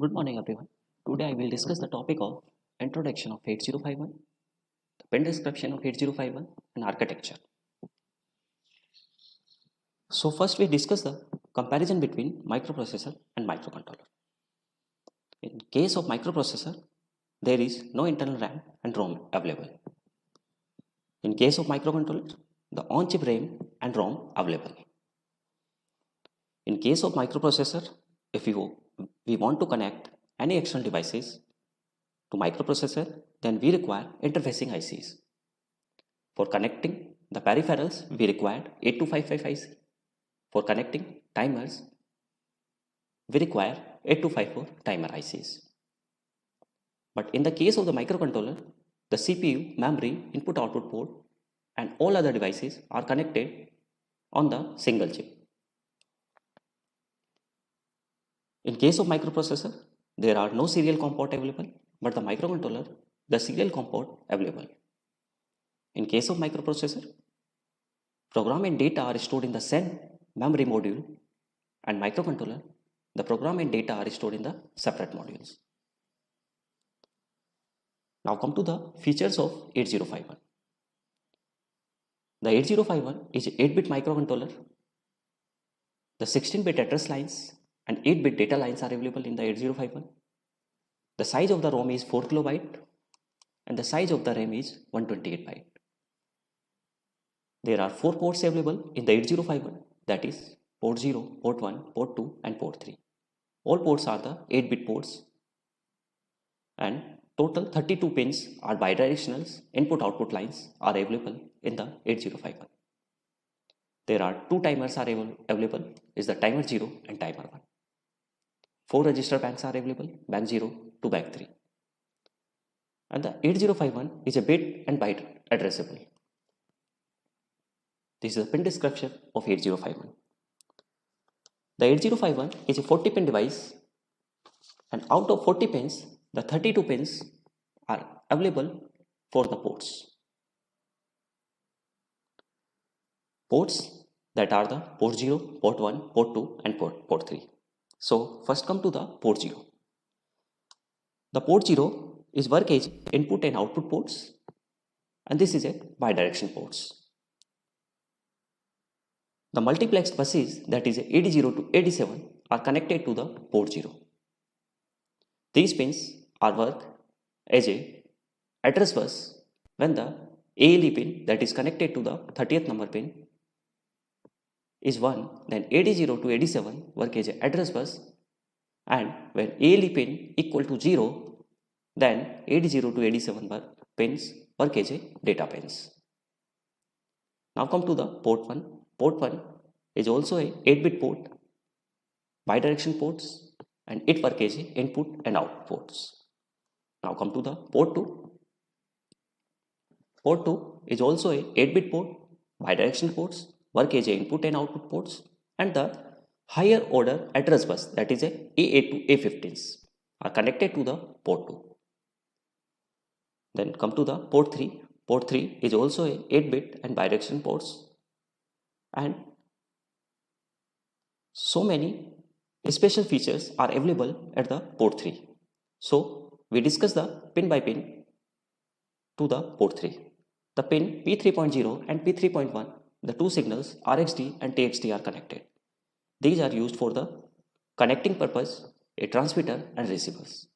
Good morning, everyone. Today I will discuss the topic of introduction of 8051, the pin description of 8051, and architecture. So first we discuss the comparison between microprocessor and microcontroller. In case of microprocessor, there is no internal RAM and ROM available. In case of microcontroller, the on-chip RAM and ROM available. In case of microprocessor, if we want to connect any external devices to microprocessor, then we require interfacing ICs. For connecting the peripherals, we required 8255 IC. For connecting timers, we require 8254 timer ICs. But in the case of the microcontroller, the CPU, memory, input-output port, and all other devices are connected on the single chip. In case of microprocessor, there are no serial COM port available, but the microcontroller, the serial COM port available. In case of microprocessor, program and data are stored in the same memory module, and microcontroller, the program and data are stored in the separate modules. Now come to the features of 8051. The 8051 is an 8-bit microcontroller. The 16-bit address lines and 8-bit data lines are available in the 8051. The size of the ROM is 4 kilobyte and the size of the RAM is 128 byte. There are 4 ports available in the 8051, that is port 0, port 1, port 2 and port 3. All ports are the 8-bit ports, and total 32 pins are bidirectional input-output lines are available in the 8051. There are 2 timers are available, is the timer 0 and timer 1. 4 register banks are available, bank 0 to bank 3. And the 8051 is a bit and byte addressable. This is the pin description of 8051. The 8051 is a 40-pin device, and out of 40 pins, the 32 pins are available for the ports. Ports that are the port 0, port 1, port 2 and port 3. So first come to the port 0. The port 0 is work as input and output ports, and this is a bidirectional ports. The multiplexed buses, that is 80 to 87, are connected to the port 0. These pins are work as a address bus when the ALE pin that is connected to the 30th number pin is 1, then 80 to 87 work as a address bus, and when ALE pin equal to 0, then 80 to 87 pins work as a data pins. Now come to the port 1. Port 1 is also a 8-bit port, bidirectional ports, and it works as input and output ports. Now come to the port 2. Port 2 is also a 8-bit port, bidirectional ports, work as input and output ports, and the higher order address bus, that is a A8 to A15s, are connected to the port 2. Then come to the port 3. Port 3 is also a 8-bit and bidirectional ports, and so many special features are available at the port 3. So we discuss the pin by pin to the port 3. The pin P3.0 and P3.1, the two signals RxD and TxD are connected. These are used for the connecting purpose, a transmitter and receivers.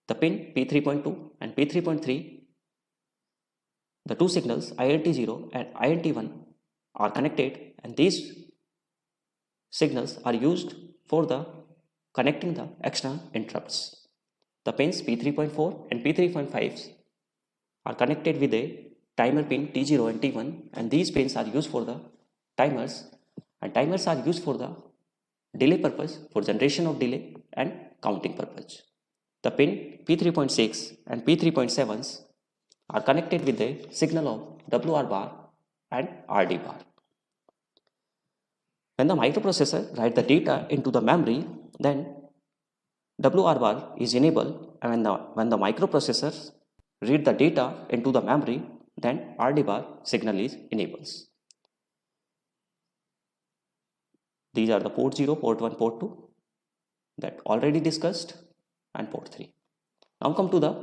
The pin P3.2 and P3.3, the two signals INT0 and INT1 are connected, and these signals are used for the connecting the external interrupts. The pins P3.4 and P3.5 are connected with a timer pin T0 and T1, and these pins are used for the timers, and timers are used for the delay purpose, for generation of delay and counting purpose. The pin P3.6 and P3.7s are connected with a signal of WR bar and RD bar. When the microprocessor writes the data into the memory, then WR bar is enabled, and when the microprocessor read the data into the memory, then RD bar signal is enabled. These are the port 0, port 1, port 2 that already discussed. and port 3. Now come to the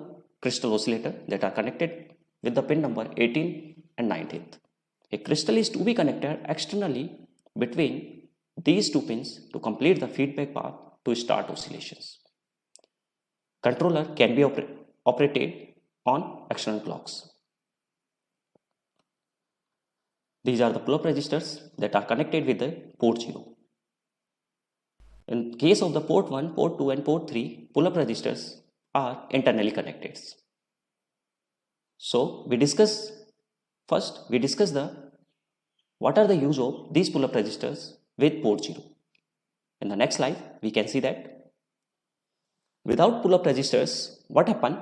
crystal oscillator that are connected with the pin number 18 and 19th. A crystal is to be connected externally between these two pins to complete the feedback path to start oscillations. Controller can be operated on external clocks. These are the pull-up resistors that are connected with the port 0. In case of the port 1, port 2 and port 3, pull-up resistors are internally connected. So we discuss what are the use of these pull-up resistors with port 0. In the next slide, we can see that without pull-up resistors, what happen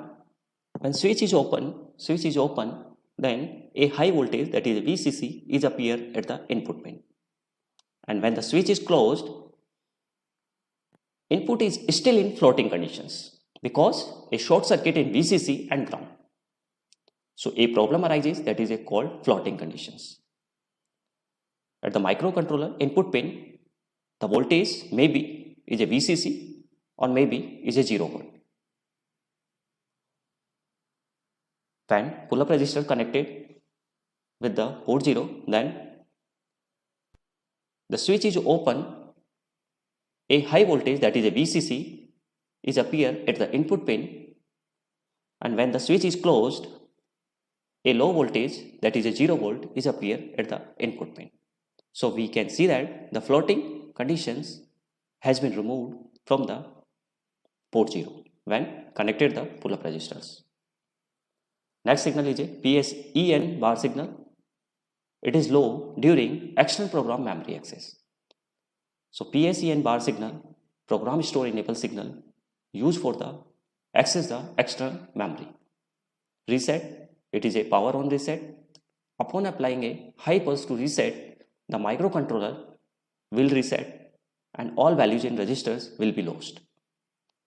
when switch is open, then a high voltage, that is VCC, is appear at the input pin, and when the switch is closed, input is still in floating conditions because a short circuit in VCC and ground. So a problem arises that is called floating conditions. At the microcontroller input pin, the voltage maybe is a VCC or maybe is a 0 volt. When pull-up resistor connected with the port 0, then the switch is open, a high voltage, that is a VCC, is appear at the input pin, and when the switch is closed, a low voltage, that is a 0 volt, is appear at the input pin. So we can see that the floating conditions has been removed from the port 0 when connected the pull-up resistors. Next signal is a PSEN bar signal. It is low during external program memory access. So PSEN bar signal, program store enable signal, used for the access the external memory. Reset, it is a power on reset. Upon applying a high pulse to reset, the microcontroller will reset and all values in registers will be lost.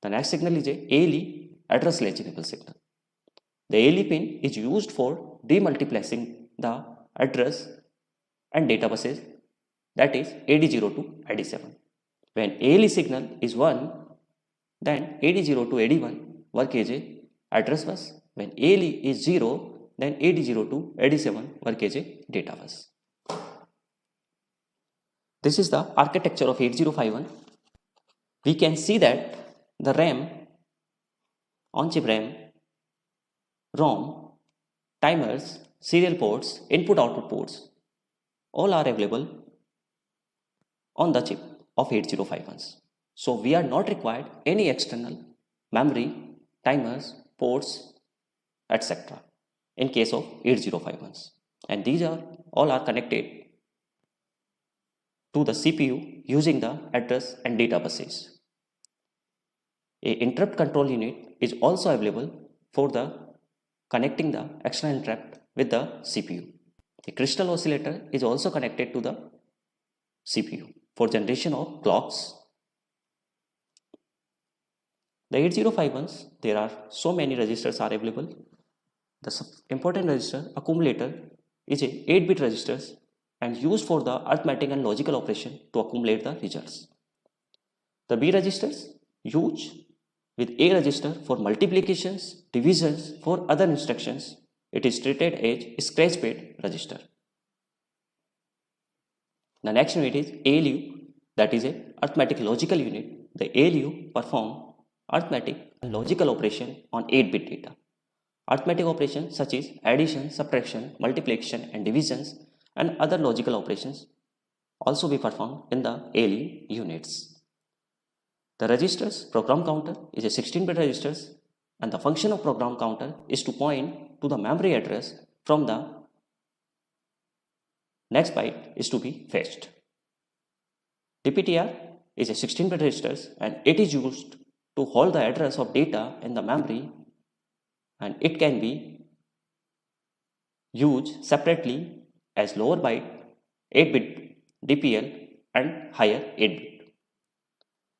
The next signal is a ALE address latch enable signal. The ALE pin is used for demultiplexing the address and data buses, that is AD0 to AD7. When ALE signal is 1, then AD0 to AD1 work as a address bus. When ALE is 0, then AD0 to AD7 work as a data bus. This is the architecture of 8051. We can see that the RAM, on-chip RAM, ROM, timers, serial ports, input-output ports, all are available on the chip of 8051s. So we are not required any external memory, timers, ports, etc. in case of 8051s. And these are all are connected to the CPU using the address and data buses. A interrupt control unit is also available for the connecting the external interrupt with the CPU. A crystal oscillator is also connected to the CPU for generation of clocks. The 8051s, there are so many registers are available. The important register accumulator is a 8-bit registers and used for the arithmetic and logical operation to accumulate the results. The B registers used with A register for multiplications, divisions, for other instructions. It is treated as scratch pad register. The next unit is ALU, that is a arithmetic logical unit. The ALU perform arithmetic and logical operation on 8-bit data. Arithmetic operations such as addition, subtraction, multiplication and divisions and other logical operations also be performed in the ALU units. The registers program counter is a 16-bit registers, and the function of program counter is to point to the memory address from the next byte is to be fetched. DPTR is a 16-bit registers and it is used to hold the address of data in the memory, and it can be used separately as lower byte 8-bit DPL and higher 8-bit.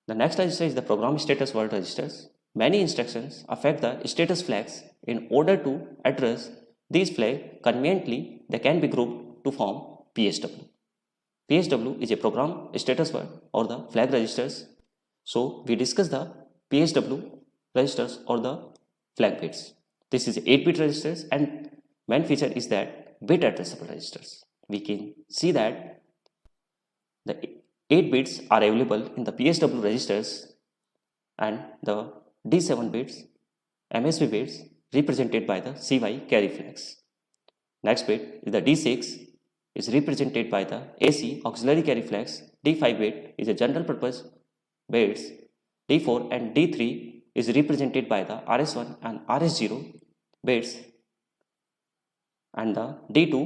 The next register is the program status word registers. Many instructions affect the status flags. In order to address these flags conveniently, they can be grouped to form PSW. PSW is a program status word or the flag registers. So we discuss the PSW registers or the flag bits. This is 8-bit registers, and main feature is that bit addressable registers. We can see that the 8 bits are available in the PSW registers, and the D7 bits, MSB bits represented by the CY carry flags. Next bit is the D6 is represented by the AC auxiliary carry flags. D5 bit is a general purpose bits. D4 and D3 is represented by the RS1 and RS0 bits, and the D2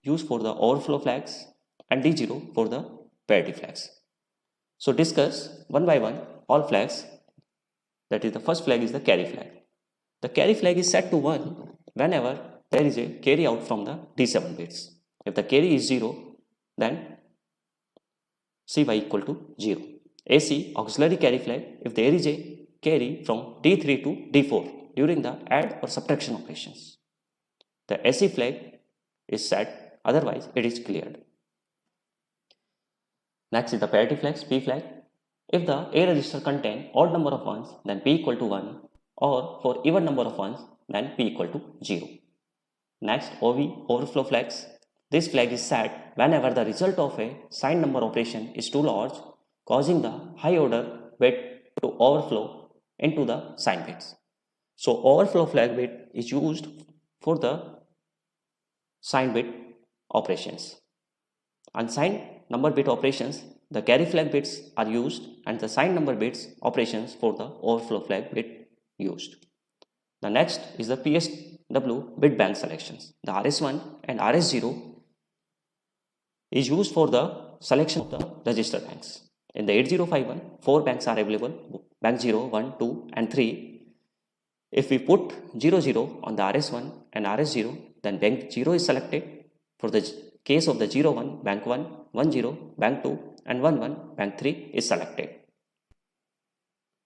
used for the overflow flags and D0 for the parity flags. So discuss one by one all flags. That is, the first flag is the carry flag. The carry flag is set to 1 whenever there is a carry out from the D7 bits. If the carry is 0, then CY equal to 0. AC auxiliary carry flag, if there is a carry from D3 to D4 during the add or subtraction operations, the AC flag is set, otherwise it is cleared. Next is the parity flags, P flag. If the A register contain odd number of 1s, then P equal to 1, or for even number of 1s, then P equal to 0. Next, OV, overflow flags. This flag is set whenever the result of a signed number operation is too large, causing the high order bit to overflow into the signed bits. So overflow flag bit is used for the signed bit operations. Unsigned number bit operations, the carry flag bits are used, and the signed number bits operations for the overflow flag bit used. The next is the PSW bit bank selections. The RS1 and RS0 is used for the selection of the register banks. In the 8051, 4 banks are available, bank 0, 1, 2 and 3. If we put 0, 0 on the RS1 and RS0, then bank 0 is selected. For the case of the 0, 1, bank 1, 1, 0, bank 2 and 1, 1, bank 3 is selected.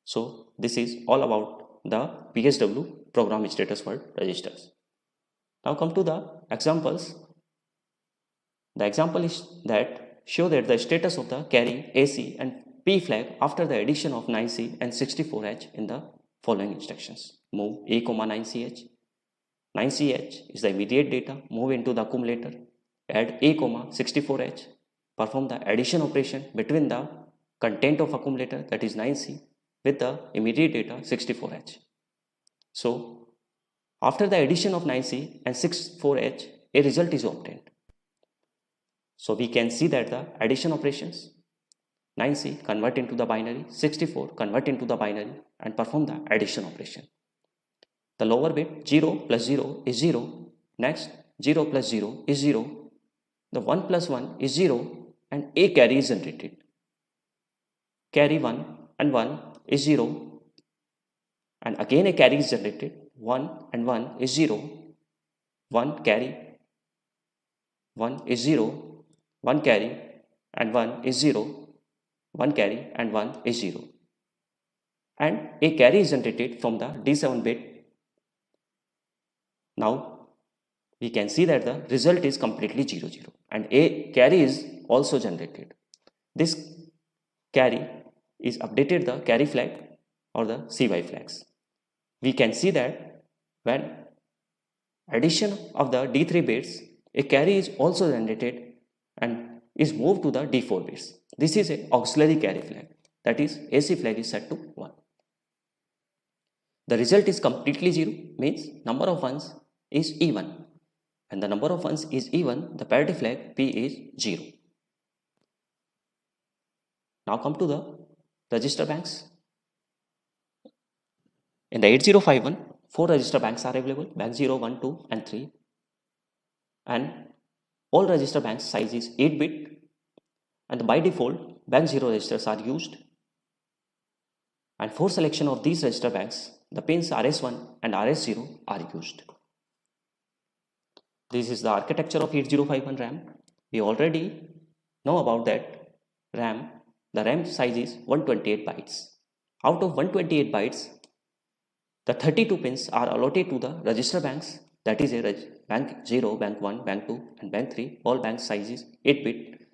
So this is all about the PSW program status word registers. Now come to the examples. The example is that show that the status of the carry AC and P flag after the addition of 9C and 64H in the following instructions. Move A, 9CH. 9CH is the immediate data. Move into the accumulator. Add A, 64H. Perform the addition operation between the content of accumulator, that is 9C, with the immediate data 64H. So after the addition of 9C and 64H, a result is obtained. So we can see that the addition operations, 9C convert into the binary, 64 convert into the binary and perform the addition operation. The lower bit 0 plus 0 is 0. Next 0 plus 0 is 0. The 1 plus 1 is 0 and a carry is generated. Carry 1 and 1 is 0 and again a carry is generated. 1 and 1 is 0. 1 carry, 1 is 0. 1 carry and 1 is 0. 1 carry and 1 is 0. And a carry is generated from the D7 bit. Now we can see that the result is completely 0, 0 and a carry is also generated. This carry is updated the carry flag or the CY flags. We can see that when addition of the D3 bits, a carry is also generated and is moved to the D4 bits. This is a auxiliary carry flag, that is AC flag is set to 1. The result is completely 0, means number of ones is even. When the number of ones is even, the parity flag P is 0. Now come to the register banks. In the 8051, 4 register banks are available, bank 0, 1, 2 and 3. And all register banks size is 8-bit, and by default bank 0 registers are used. And for selection of these register banks, the pins RS1 and RS0 are used. This is the architecture of 8051 RAM. We already know about that RAM. The RAM size is 128 bytes. Out of 128 bytes, the 32 pins are allotted to the register banks, that is a bank 0, bank 1, bank 2 and bank 3. All bank size is 8-bit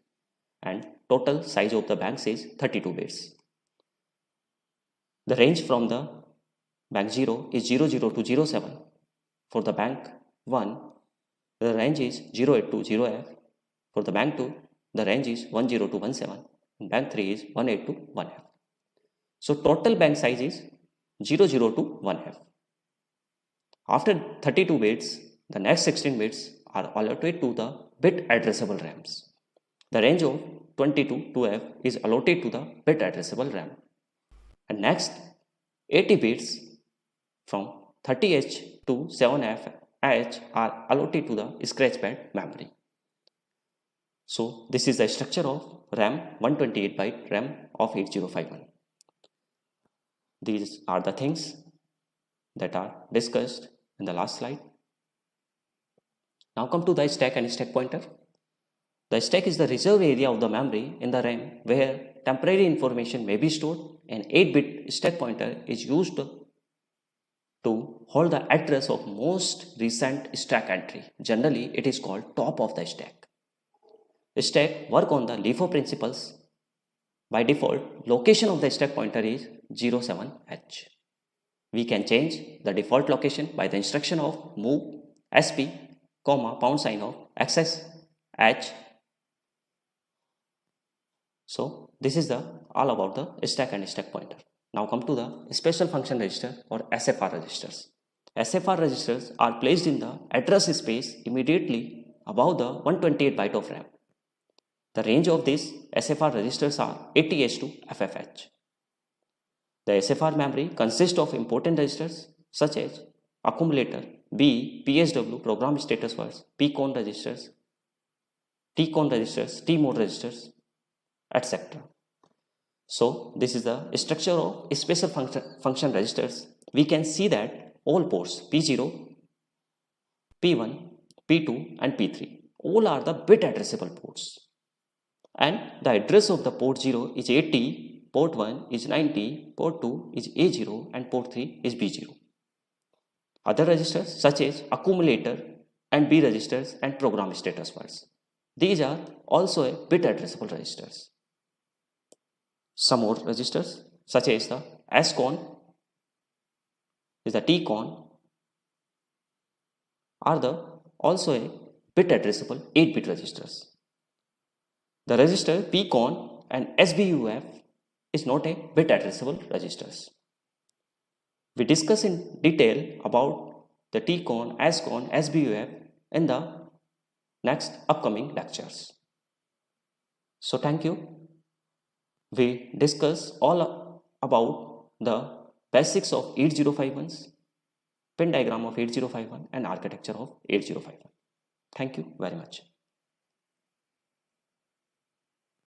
and total size of the banks is 32 bits. The range from the bank 0 is 00 to 07. For the bank 1, the range is 08 to 0F. For the bank 2, the range is 10 to 17. And bank 3 is 18 to 1F. So total bank size is 00 to 1F. After 32 bits, the next 16 bits are allotted to the bit addressable RAMs. The range of 22 to F is allotted to the bit addressable RAM. And next 80 bits from 30H to 7H are allotted to the scratchpad memory. So this is the structure of RAM 128 byte RAM of 8051. These are the things that are discussed in the last slide. Now come to the stack and stack pointer. The stack is the reserve area of the memory in the RAM where temporary information may be stored. An 8-bit stack pointer is used to hold the address of most recent stack entry. Generally, it is called top of the stack. The stack work on the LIFO principles. By default, location of the stack pointer is 07H. We can change the default location by the instruction of move sp, # of XSH. So this is all about the stack and stack pointer. Now come to the special function register or SFR registers. SFR registers are placed in the address space immediately above the 128 byte of RAM. The range of these SFR registers are 80H to FFH. The SFR memory consists of important registers such as accumulator, B, PSW, program status words, PCON registers, TCON registers, TMOD registers, etc. So this is the structure of special function registers. We can see that all ports P0, P1, P2 and P3 all are the bit addressable ports. And the address of the port 0 is 80, port 1 is 90, port 2 is A0 and port 3 is B0. Other registers such as accumulator and B registers and program status words. These are also a bit addressable registers. Some more registers such as the SCON, is the TCON are also a bit addressable 8-bit registers. The register PCON and SBUF is not a bit addressable registers. We discuss in detail about the TCON, SCON, SBUF in the next upcoming lectures. So thank you. We discuss all about the basics of 8051's, pin diagram of 8051 and architecture of 8051. Thank you very much.